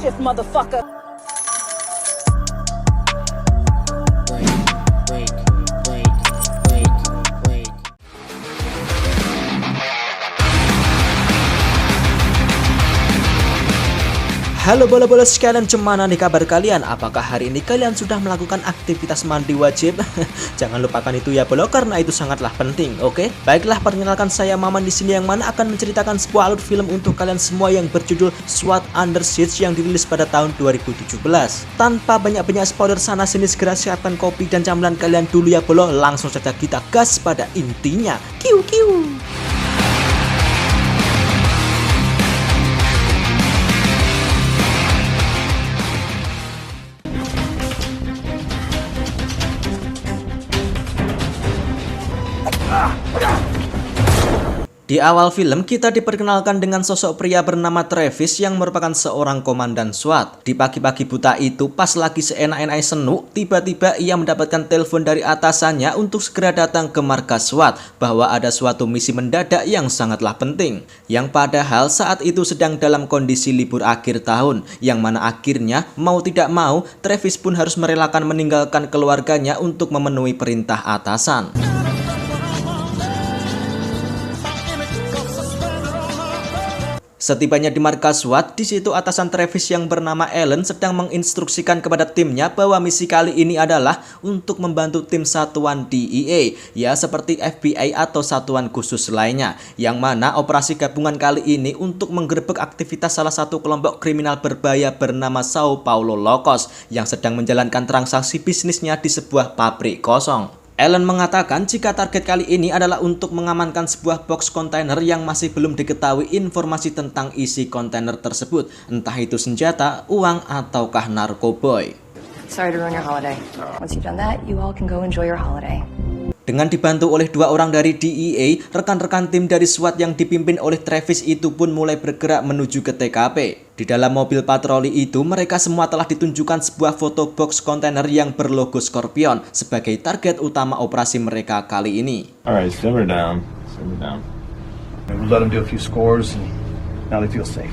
shift, motherfucker. Halo bola-bola sekalian, cemana nih kabar kalian? Apakah hari ini kalian sudah melakukan aktivitas mandi wajib? Jangan lupakan itu ya bolo, karena itu sangatlah penting, oke? Baiklah, perkenalkan saya Maman di sini yang mana akan menceritakan sebuah alur film untuk kalian semua yang berjudul SWAT Under Siege yang dirilis pada tahun 2017. Tanpa banyak-banyak spoiler sana sini, segera siapkan kopi dan camilan kalian dulu ya bolo. Langsung saja kita gas pada intinya. Kiu kiu. Di awal film, kita diperkenalkan dengan sosok pria bernama Travis yang merupakan seorang komandan SWAT. Di pagi-pagi buta itu, pas lagi seenak-enaknya senuk, tiba-tiba ia mendapatkan telepon dari atasannya untuk segera datang ke markas SWAT bahwa ada suatu misi mendadak yang sangatlah penting. Yang padahal saat itu sedang dalam kondisi libur akhir tahun, yang mana akhirnya mau tidak mau, Travis pun harus merelakan meninggalkan keluarganya untuk memenuhi perintah atasan. Setibanya di markas SWAT, di situ atasan Travis yang bernama Allen sedang menginstruksikan kepada timnya bahwa misi kali ini adalah untuk membantu tim satuan DEA, ya seperti FBI atau satuan khusus lainnya, yang mana operasi gabungan kali ini untuk menggerebek aktivitas salah satu kelompok kriminal berbahaya bernama Sao Paulo Locos yang sedang menjalankan transaksi bisnisnya di sebuah pabrik kosong. Allen mengatakan jika target kali ini adalah untuk mengamankan sebuah box kontainer yang masih belum diketahui informasi tentang isi kontainer tersebut, entah itu senjata, uang, ataukah narkoboy. Sorry to ruin your holiday. Once you've done that, you all can go enjoy your holiday. Dengan dibantu oleh dua orang dari DEA, rekan-rekan tim dari SWAT yang dipimpin oleh Travis itu pun mulai bergerak menuju ke TKP. Di dalam mobil patroli itu, mereka semua telah ditunjukkan sebuah foto box kontainer yang berlogo Scorpion sebagai target utama operasi mereka kali ini. Alright, simmer down. Simmer down. We'll let them do a few scores and now they feel safe.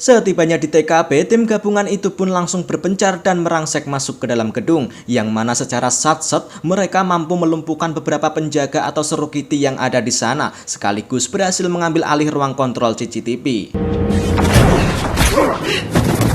Setibanya di TKP, tim gabungan itu pun langsung berpencar dan merangsek masuk ke dalam gedung, yang mana secara sat-set mereka mampu melumpuhkan beberapa penjaga atau security yang ada di sana, sekaligus berhasil mengambil alih ruang kontrol CCTV.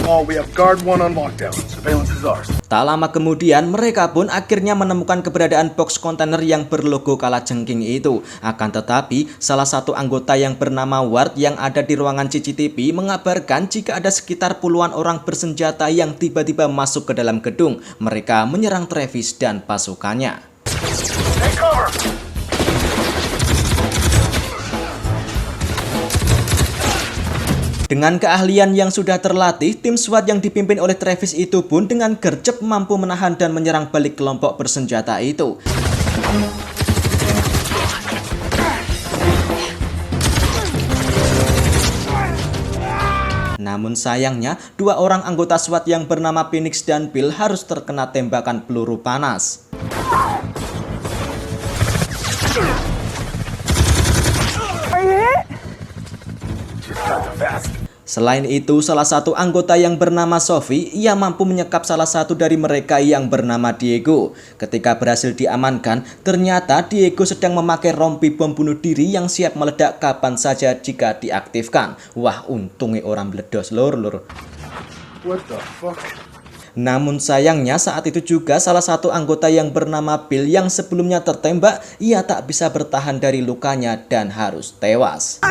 We have guard one on lockdown. Surveillance is ours. Tak lama kemudian, mereka pun akhirnya menemukan keberadaan box kontainer yang berlogo kalajengking itu. Akan tetapi, salah satu anggota yang bernama Ward yang ada di ruangan CCTV mengabarkan jika ada sekitar puluhan orang bersenjata yang tiba-tiba masuk ke dalam gedung. Mereka menyerang Travis dan pasukannya. Take cover. Dengan keahlian yang sudah terlatih, tim SWAT yang dipimpin oleh Travis itu pun dengan gercep mampu menahan dan menyerang balik kelompok bersenjata itu. Namun sayangnya, dua orang anggota SWAT yang bernama Phoenix dan Bill harus terkena tembakan peluru panas. Selain itu, salah satu anggota yang bernama Sophie, ia mampu menyekap salah satu dari mereka yang bernama Diego. Ketika berhasil diamankan, ternyata Diego sedang memakai rompi bom bunuh diri yang siap meledak kapan saja jika diaktifkan. Wah, untungnya orang meledos lur. What the fuck? Namun sayangnya saat itu juga salah satu anggota yang bernama Bill yang sebelumnya tertembak, ia tak bisa bertahan dari lukanya dan harus tewas.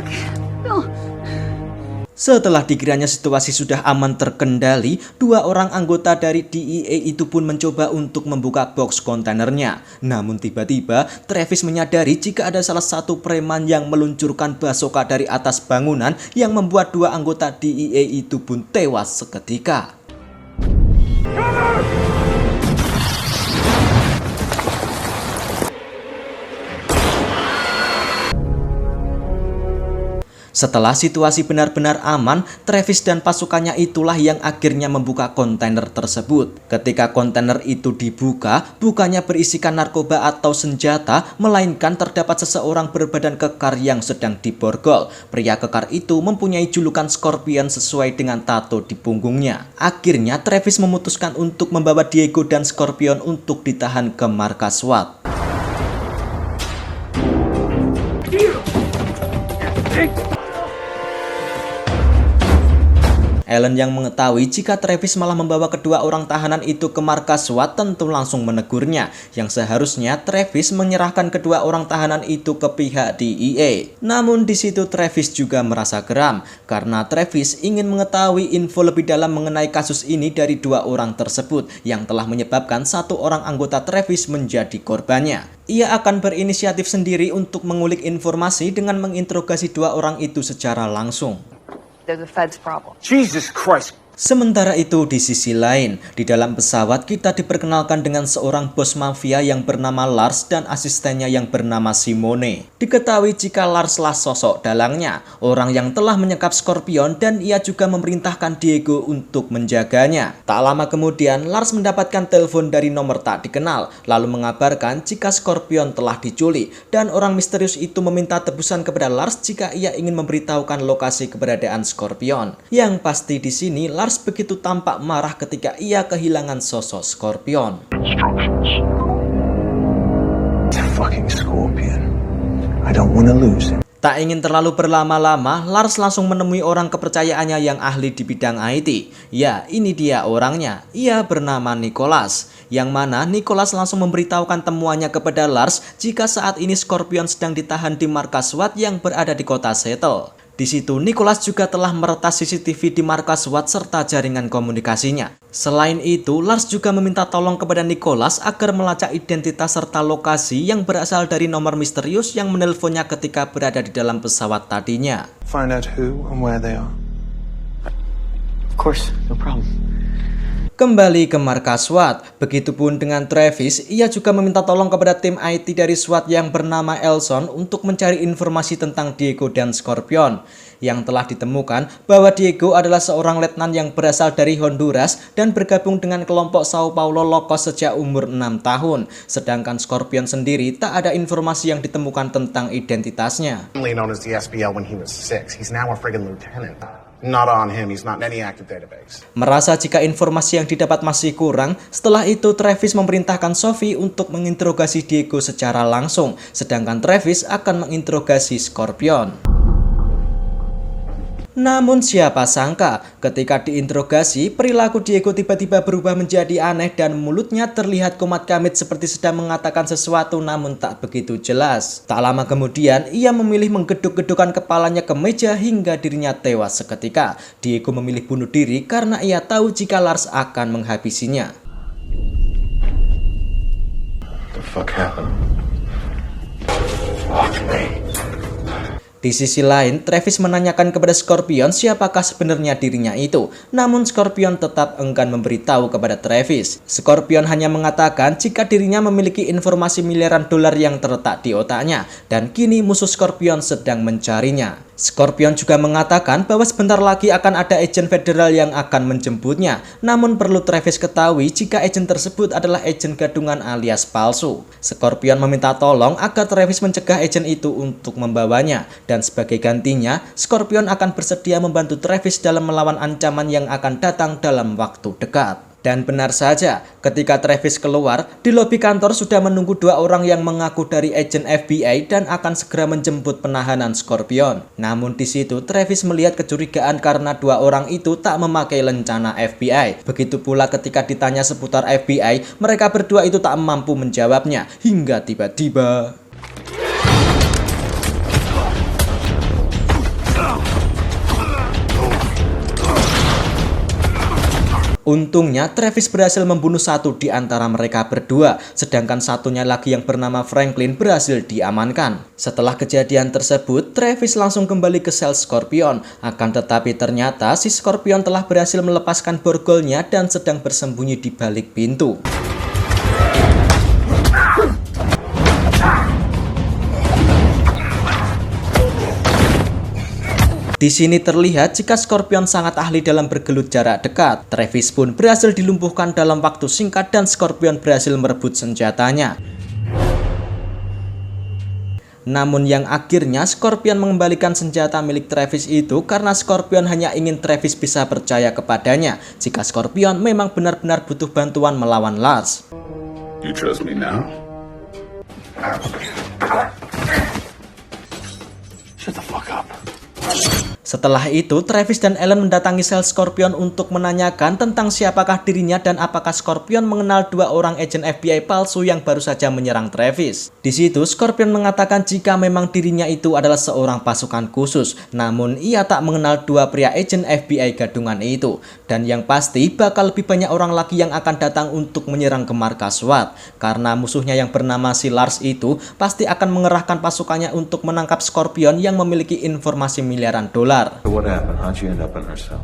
Setelah dikiranya situasi sudah aman terkendali, dua orang anggota dari DEA itu pun mencoba untuk membuka box kontainernya. Namun tiba-tiba Travis menyadari jika ada salah satu preman yang meluncurkan basoka dari atas bangunan yang membuat dua anggota DEA itu pun tewas seketika. Setelah situasi benar-benar aman, Travis dan pasukannya itulah yang akhirnya membuka kontainer tersebut. Ketika kontainer itu dibuka, bukannya berisikan narkoba atau senjata, melainkan terdapat seseorang berbadan kekar yang sedang diborgol. Pria kekar itu mempunyai julukan Scorpion sesuai dengan tato di punggungnya. Akhirnya Travis memutuskan untuk membawa Diego dan Scorpion untuk ditahan ke markas SWAT. Allen yang mengetahui jika Travis malah membawa kedua orang tahanan itu ke markas SWAT tentu langsung menegurnya, yang seharusnya Travis menyerahkan kedua orang tahanan itu ke pihak DEA. Namun di situ Travis juga merasa geram karena Travis ingin mengetahui info lebih dalam mengenai kasus ini dari dua orang tersebut yang telah menyebabkan satu orang anggota Travis menjadi korbannya. Ia akan berinisiatif sendiri untuk mengulik informasi dengan menginterogasi dua orang itu secara langsung. They're the Fed's problem. Jesus Christ. Sementara itu di sisi lain, di dalam pesawat kita diperkenalkan dengan seorang bos mafia yang bernama Lars dan asistennya yang bernama Simone. Diketahui jika Larslah sosok dalangnya, orang yang telah menyekap Scorpion dan ia juga memerintahkan Diego untuk menjaganya. Tak lama kemudian Lars mendapatkan telepon dari nomor tak dikenal, lalu mengabarkan jika Scorpion telah diculik dan orang misterius itu meminta tebusan kepada Lars jika ia ingin memberitahukan lokasi keberadaan Scorpion. Yang pasti di sini Lars begitu tampak marah ketika ia kehilangan sosok Scorpion. Fucking Scorpion. I don't want to lose him. Tak ingin terlalu berlama-lama, Lars langsung menemui orang kepercayaannya yang ahli di bidang IT. Ya, ini dia orangnya. Ia bernama Nicholas. Yang mana Nicholas langsung memberitahukan temuannya kepada Lars jika saat ini Scorpion sedang ditahan di markas SWAT yang berada di kota Seattle. Di situ Nicholas juga telah meretas CCTV di markas SWAT serta jaringan komunikasinya. Selain itu, Lars juga meminta tolong kepada Nicholas agar melacak identitas serta lokasi yang berasal dari nomor misterius yang menelponnya ketika berada di dalam pesawat tadinya. Find out who and where they are. Of course, no problem. Kembali ke markas SWAT, begitupun dengan Travis, ia juga meminta tolong kepada tim IT dari SWAT yang bernama Elson untuk mencari informasi tentang Diego dan Scorpion. Yang telah ditemukan bahwa Diego adalah seorang letnan yang berasal dari Honduras dan bergabung dengan kelompok Sao Paulo Locos sejak umur 6 tahun. Sedangkan Scorpion sendiri tak ada informasi yang ditemukan tentang identitasnya. Known as the SBL when he was 6. He's now a friggin' lieutenant. Not on him, he's not in any active database. Merasa jika informasi yang didapat masih kurang, setelah itu Travis memerintahkan Sophie untuk menginterogasi Diego secara langsung, sedangkan Travis akan menginterogasi Scorpion. Namun siapa sangka, ketika diinterogasi, perilaku Diego tiba-tiba berubah menjadi aneh dan mulutnya terlihat komat-kamit seperti sedang mengatakan sesuatu namun tak begitu jelas. Tak lama kemudian, ia memilih menggeduk-gedukkan kepalanya ke meja hingga dirinya tewas seketika. Diego memilih bunuh diri karena ia tahu jika Lars akan menghabisinya. The fuck happened? Di sisi lain, Travis menanyakan kepada Scorpion siapakah sebenarnya dirinya itu. Namun Scorpion tetap enggan memberitahu kepada Travis. Scorpion hanya mengatakan jika dirinya memiliki informasi miliaran dolar yang terletak di otaknya. Dan kini musuh Scorpion sedang mencarinya. Scorpion juga mengatakan bahwa sebentar lagi akan ada agen federal yang akan menjemputnya. Namun perlu Travis ketahui jika agen tersebut adalah agen gadungan alias palsu. Scorpion meminta tolong agar Travis mencegah agen itu untuk membawanya. Dan sebagai gantinya, Scorpion akan bersedia membantu Travis dalam melawan ancaman yang akan datang dalam waktu dekat. Dan benar saja, ketika Travis keluar, di lobi kantor sudah menunggu dua orang yang mengaku dari agen FBI dan akan segera menjemput penahanan Scorpion. Namun di situ Travis melihat kecurigaan karena dua orang itu tak memakai lencana FBI. Begitu pula ketika ditanya seputar FBI, mereka berdua itu tak mampu menjawabnya hingga tiba-tiba untungnya Travis berhasil membunuh satu di antara mereka berdua, sedangkan satunya lagi yang bernama Franklin berhasil diamankan. Setelah kejadian tersebut, Travis langsung kembali ke sel Scorpion. Akan tetapi ternyata si Scorpion telah berhasil melepaskan borgolnya dan sedang bersembunyi di balik pintu. Di sini terlihat jika Scorpion sangat ahli dalam bergelut jarak dekat. Travis pun berhasil dilumpuhkan dalam waktu singkat dan Scorpion berhasil merebut senjatanya. Namun yang akhirnya Scorpion mengembalikan senjata milik Travis itu karena Scorpion hanya ingin Travis bisa percaya kepadanya jika Scorpion memang benar-benar butuh bantuan melawan Lars. You trust me now? Shut the fuck up. Setelah itu, Travis dan Ellen mendatangi sel Scorpion untuk menanyakan tentang siapakah dirinya dan apakah Scorpion mengenal dua orang agen FBI palsu yang baru saja menyerang Travis. Di situ, Scorpion mengatakan jika memang dirinya itu adalah seorang pasukan khusus, namun ia tak mengenal dua pria agen FBI gadungan itu. Dan yang pasti, bakal lebih banyak orang lagi yang akan datang untuk menyerang ke markas SWAT. Karena musuhnya yang bernama si Lars itu pasti akan mengerahkan pasukannya untuk menangkap Scorpion yang memiliki informasi miliaran dolar. So what happened? How'd you end up in her cell?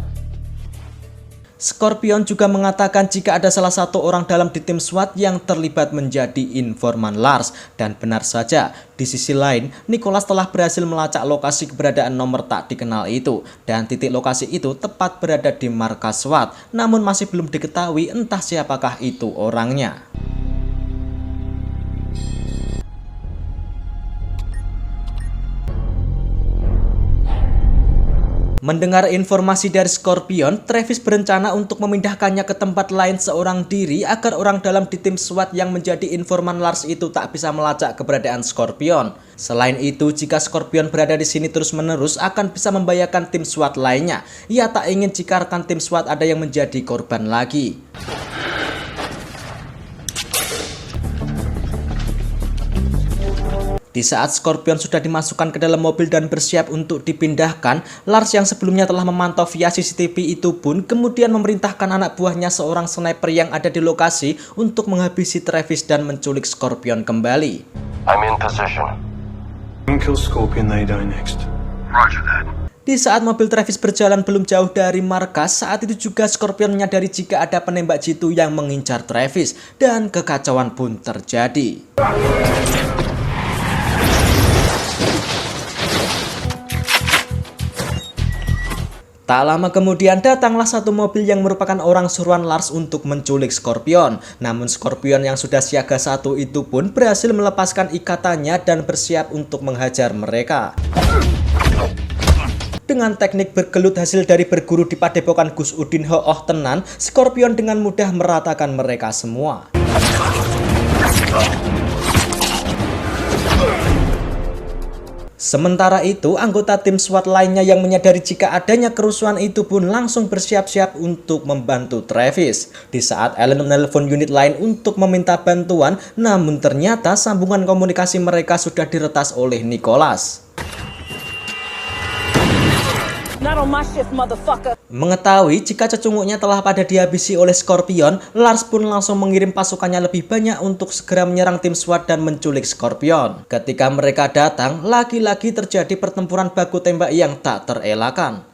Scorpion juga mengatakan jika ada salah satu orang dalam di tim SWAT yang terlibat menjadi informan Lars. Dan benar saja, di sisi lain, Nicholas telah berhasil melacak lokasi keberadaan nomor tak dikenal itu. Dan titik lokasi itu tepat berada di markas SWAT, namun masih belum diketahui entah siapakah itu orangnya. Mendengar informasi dari Scorpion, Travis berencana untuk memindahkannya ke tempat lain seorang diri agar orang dalam di tim SWAT yang menjadi informan Lars itu tak bisa melacak keberadaan Scorpion. Selain itu, jika Scorpion berada di sini terus-menerus akan bisa membahayakan tim SWAT lainnya. Ia tak ingin jika rekan tim SWAT ada yang menjadi korban lagi. Di saat Scorpion sudah dimasukkan ke dalam mobil dan bersiap untuk dipindahkan, Lars yang sebelumnya telah memantau via CCTV itu pun kemudian memerintahkan anak buahnya seorang sniper yang ada di lokasi untuk menghabisi Travis dan menculik Scorpion kembali. I'm in position. Kill Scorpion, they die next. Roger that. Di saat mobil Travis berjalan belum jauh dari markas, saat itu juga Scorpion menyadari jika ada penembak jitu yang mengincar Travis dan kekacauan pun terjadi. Tak lama kemudian datanglah satu mobil yang merupakan orang suruhan Lars untuk menculik Scorpion. Namun Scorpion yang sudah siaga satu itu pun berhasil melepaskan ikatannya dan bersiap untuk menghajar mereka. Dengan teknik bergelut hasil dari berguru di padepokan Gus Udin Hooh tenan, Scorpion dengan mudah meratakan mereka semua. Sementara itu, anggota tim SWAT lainnya yang menyadari jika adanya kerusuhan itu pun langsung bersiap-siap untuk membantu Travis. Di saat Ellen menelpon unit lain untuk meminta bantuan, namun ternyata sambungan komunikasi mereka sudah diretas oleh Nicholas. Not on my shift, motherfucker. Mengetahui jika cecunguknya telah pada dihabisi oleh Scorpion, Lars pun langsung mengirim pasukannya lebih banyak untuk segera menyerang tim SWAT dan menculik Scorpion. Ketika mereka datang, lagi-lagi terjadi pertempuran baku tembak yang tak terelakkan.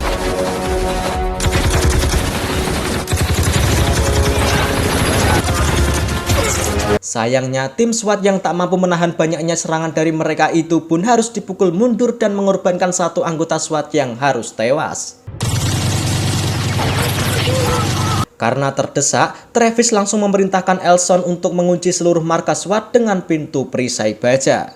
Sayangnya, tim SWAT yang tak mampu menahan banyaknya serangan dari mereka itu pun harus dipukul mundur dan mengorbankan satu anggota SWAT yang harus tewas. Karena terdesak, Travis langsung memerintahkan Elson untuk mengunci seluruh markas SWAT dengan pintu perisai baja.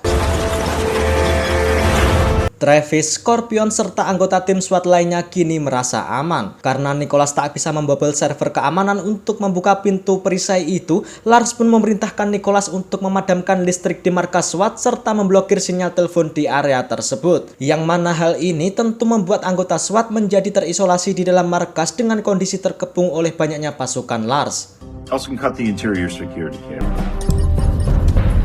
Travis, Scorpion, serta anggota tim SWAT lainnya kini merasa aman. Karena Nicholas tak bisa membobol server keamanan untuk membuka pintu perisai itu, Lars pun memerintahkan Nicholas untuk memadamkan listrik di markas SWAT serta memblokir sinyal telepon di area tersebut. Yang mana hal ini tentu membuat anggota SWAT menjadi terisolasi di dalam markas dengan kondisi terkepung oleh banyaknya pasukan Lars. Also cut the interior security camera.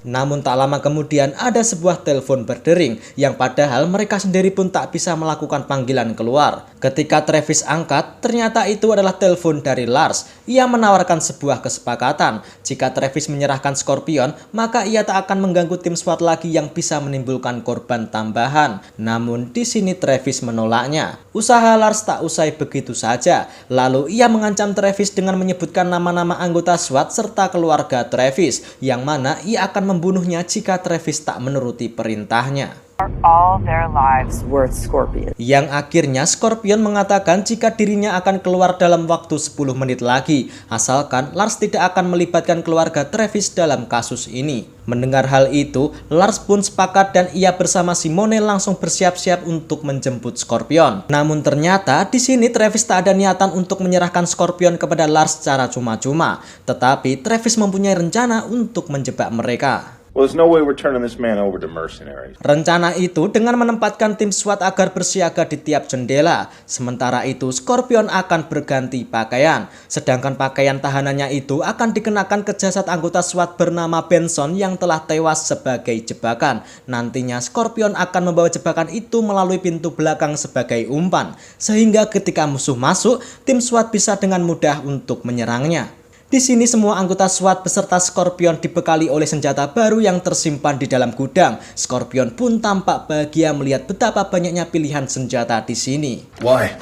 Namun tak lama kemudian ada sebuah telepon berdering yang padahal mereka sendiri pun tak bisa melakukan panggilan keluar. Ketika Travis angkat, ternyata itu adalah telepon dari Lars. Ia menawarkan sebuah kesepakatan. Jika Travis menyerahkan Scorpion, maka ia tak akan mengganggu tim SWAT lagi yang bisa menimbulkan korban tambahan. Namun di sini Travis menolaknya. Usaha Lars tak usai begitu saja. Lalu ia mengancam Travis dengan menyebutkan nama-nama anggota SWAT serta keluarga Travis, yang mana ia akan membunuhnya jika Travis tak menuruti perintahnya. Are all their lives worth Scorpion? Yang akhirnya Scorpion mengatakan jika dirinya akan keluar dalam waktu 10 menit lagi, asalkan Lars tidak akan melibatkan keluarga Travis dalam kasus ini. Mendengar hal itu, Lars pun sepakat dan ia bersama Simone langsung bersiap-siap untuk menjemput Scorpion. Namun ternyata di sini Travis tak ada niatan untuk menyerahkan Scorpion kepada Lars secara cuma-cuma, tetapi Travis mempunyai rencana untuk menjebak mereka. Well, there's no way we're turning this man over to mercenaries. Rencana itu dengan menempatkan tim SWAT agar bersiaga di tiap jendela. Sementara itu Scorpion akan berganti pakaian. Sedangkan pakaian tahanannya itu akan dikenakan ke jasad anggota SWAT bernama Benson yang telah tewas sebagai jebakan. Nantinya Scorpion akan membawa jebakan itu melalui pintu belakang sebagai umpan. Sehingga ketika musuh masuk, tim SWAT bisa dengan mudah untuk menyerangnya. Di sini semua anggota SWAT beserta Scorpion dibekali oleh senjata baru yang tersimpan di dalam gudang. Scorpion pun tampak bahagia melihat betapa banyaknya pilihan senjata di sini. Why?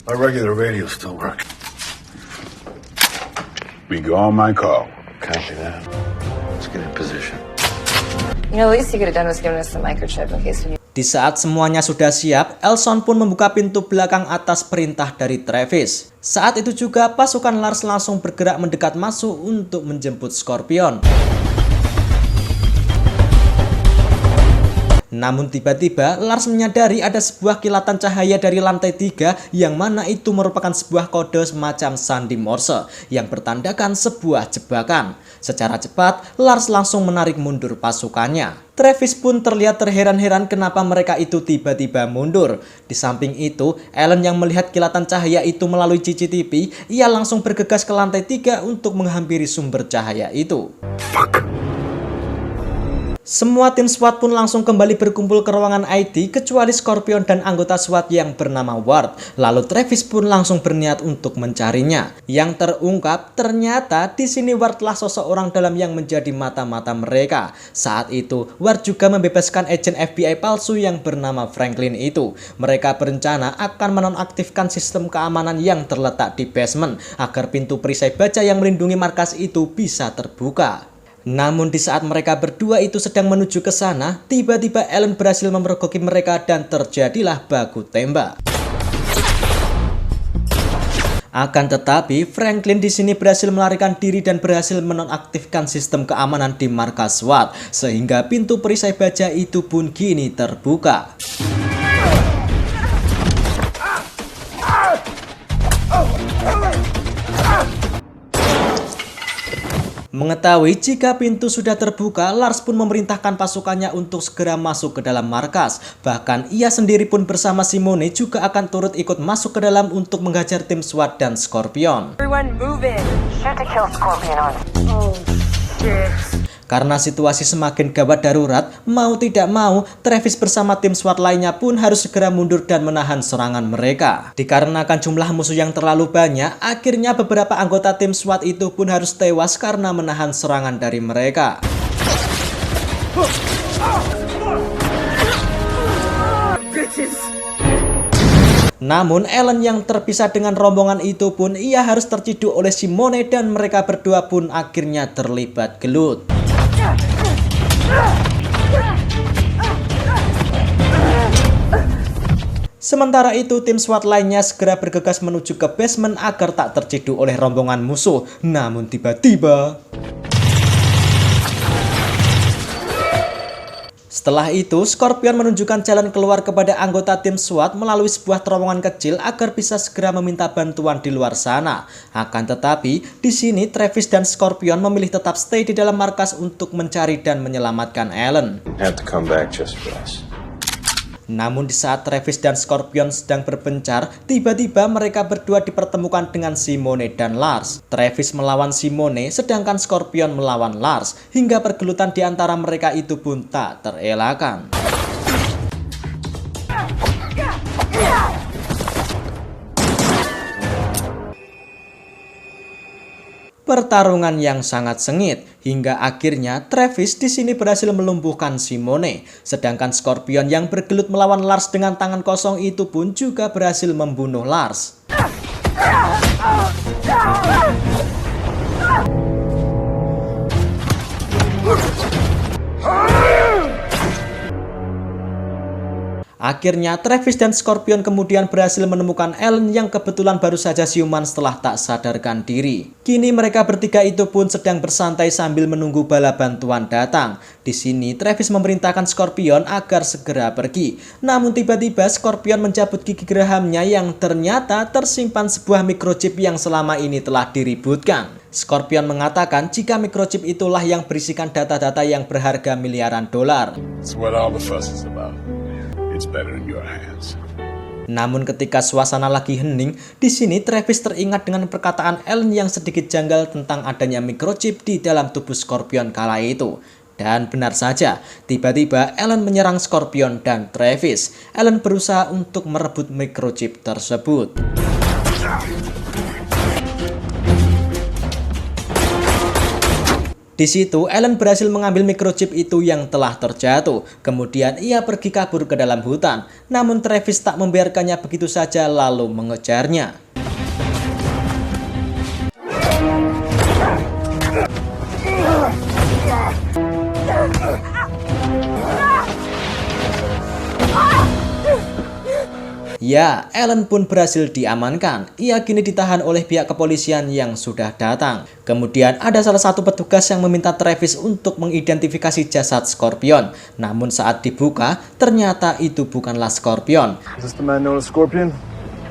My regular radio still works. We go on my call. Copy that. Let's get in position. You know, the least you could have done was given us the microchip in case we need. Di saat semuanya sudah siap, Elson pun membuka pintu belakang atas perintah dari Travis. Saat itu juga pasukan Lars langsung bergerak mendekat masuk untuk menjemput Scorpion. Namun tiba-tiba Lars menyadari ada sebuah kilatan cahaya dari lantai 3 yang mana itu merupakan sebuah kode semacam sandi Morse yang bertandakan sebuah jebakan. Secara cepat Lars langsung menarik mundur pasukannya. Travis pun terlihat terheran-heran kenapa mereka itu tiba-tiba mundur. Di samping itu, Ellen yang melihat kilatan cahaya itu melalui CCTV, ia langsung bergegas ke lantai 3 untuk menghampiri sumber cahaya itu. Semua tim SWAT pun langsung kembali berkumpul ke ruangan IT kecuali Scorpion dan anggota SWAT yang bernama Ward. Lalu Travis pun langsung berniat untuk mencarinya. Yang terungkap ternyata di sini Ward telah sosok orang dalam yang menjadi mata-mata mereka. Saat itu Ward juga membebaskan agen FBI palsu yang bernama Franklin itu. Mereka berencana akan menonaktifkan sistem keamanan yang terletak di basement agar pintu perisai baja yang melindungi markas itu bisa terbuka. Namun di saat mereka berdua itu sedang menuju ke sana, tiba-tiba Ellen berhasil memergoki mereka dan terjadilah baku tembak. Akan tetapi, Franklin di sini berhasil melarikan diri dan berhasil menonaktifkan sistem keamanan di markas SWAT, sehingga pintu perisai baja itu pun kini terbuka. Mengetahui jika pintu sudah terbuka, Lars pun memerintahkan pasukannya untuk segera masuk ke dalam markas. Bahkan ia sendiri pun bersama Simone juga akan turut ikut masuk ke dalam untuk menghajar tim SWAT dan Scorpion. Everyone move in. Shoot to kill Scorpion on. Oh, shit. Karena situasi semakin gawat darurat, mau tidak mau, Travis bersama tim SWAT lainnya pun harus segera mundur dan menahan serangan mereka. Dikarenakan jumlah musuh yang terlalu banyak, akhirnya beberapa anggota tim SWAT itu pun harus tewas karena menahan serangan dari mereka. Namun Ellen yang terpisah dengan rombongan itu pun ia harus terciduk oleh Simone dan mereka berdua pun akhirnya terlibat gelut. Sementara itu tim SWAT lainnya segera bergegas menuju ke basement agar tak terciduk oleh rombongan musuh. Namun tiba-tiba setelah itu, Scorpion menunjukkan jalan keluar kepada anggota tim SWAT melalui sebuah terowongan kecil agar bisa segera meminta bantuan di luar sana. Akan tetapi, di sini Travis dan Scorpion memilih tetap stay di dalam markas untuk mencari dan menyelamatkan Ellen. Have to come back just for us. Namun di saat Travis dan Scorpion sedang berpencar, tiba-tiba mereka berdua dipertemukan dengan Simone dan Lars. Travis melawan Simone, sedangkan Scorpion melawan Lars, hingga pergelutan di antara mereka itu pun tak terelakkan. Pertarungan yang sangat sengit hingga akhirnya Travis di sini berhasil melumpuhkan Simone, sedangkan Scorpion yang bergelut melawan Lars dengan tangan kosong itu pun juga berhasil membunuh Lars. Akhirnya Travis dan Scorpion kemudian berhasil menemukan Ellen yang kebetulan baru saja siuman setelah tak sadarkan diri. Kini mereka bertiga itu pun sedang bersantai sambil menunggu bala bantuan datang. Di sini Travis memerintahkan Scorpion agar segera pergi. Namun tiba-tiba Scorpion mencabut gigi gerahamnya yang ternyata tersimpan sebuah microchip yang selama ini telah diributkan. Scorpion mengatakan jika microchip itulah yang berisikan data-data yang berharga miliaran dolar. That's what all the fuss is about. It's better in your hands. Namun ketika suasana lagi hening, di sini Travis teringat dengan perkataan Ellen yang sedikit janggal tentang adanya microchip di dalam tubuh Scorpion kala itu. Dan benar saja, tiba-tiba Ellen menyerang Scorpion dan Travis. Ellen berusaha untuk merebut microchip tersebut. Di situ, Ellen berhasil mengambil microchip itu yang telah terjatuh. Kemudian ia pergi kabur ke dalam hutan. Namun Travis tak membiarkannya begitu saja lalu mengejarnya. Ya, Ellen pun berhasil diamankan. Ia kini ditahan oleh pihak kepolisian yang sudah datang. Kemudian ada salah satu petugas yang meminta Travis untuk mengidentifikasi jasad Scorpion. Namun saat dibuka, ternyata itu bukanlah Scorpion. Is this the man known as Scorpion?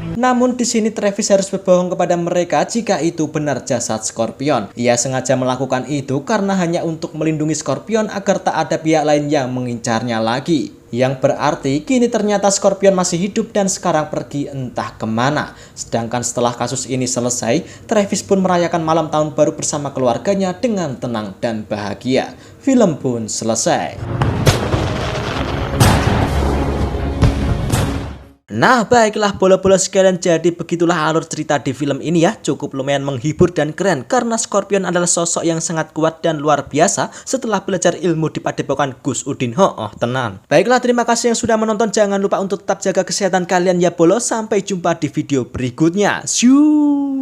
Namun di sini Travis harus berbohong kepada mereka jika itu benar jasad Scorpion. Ia sengaja melakukan itu karena hanya untuk melindungi Scorpion agar tak ada pihak lain yang mengincarnya lagi. Yang berarti kini ternyata Scorpion masih hidup dan sekarang pergi entah kemana. Sedangkan setelah kasus ini selesai, Travis pun merayakan malam tahun baru bersama keluarganya dengan tenang dan bahagia. Film pun selesai. Nah baiklah bola-bola sekalian, jadi begitulah alur cerita di film ini ya. Cukup lumayan menghibur dan keren karena Scorpion adalah sosok yang sangat kuat dan luar biasa setelah belajar ilmu di padepokan Gus Udin. Tenang. Baiklah, terima kasih yang sudah menonton. Jangan lupa untuk tetap jaga kesehatan kalian ya bolo. Sampai jumpa di video berikutnya. See you.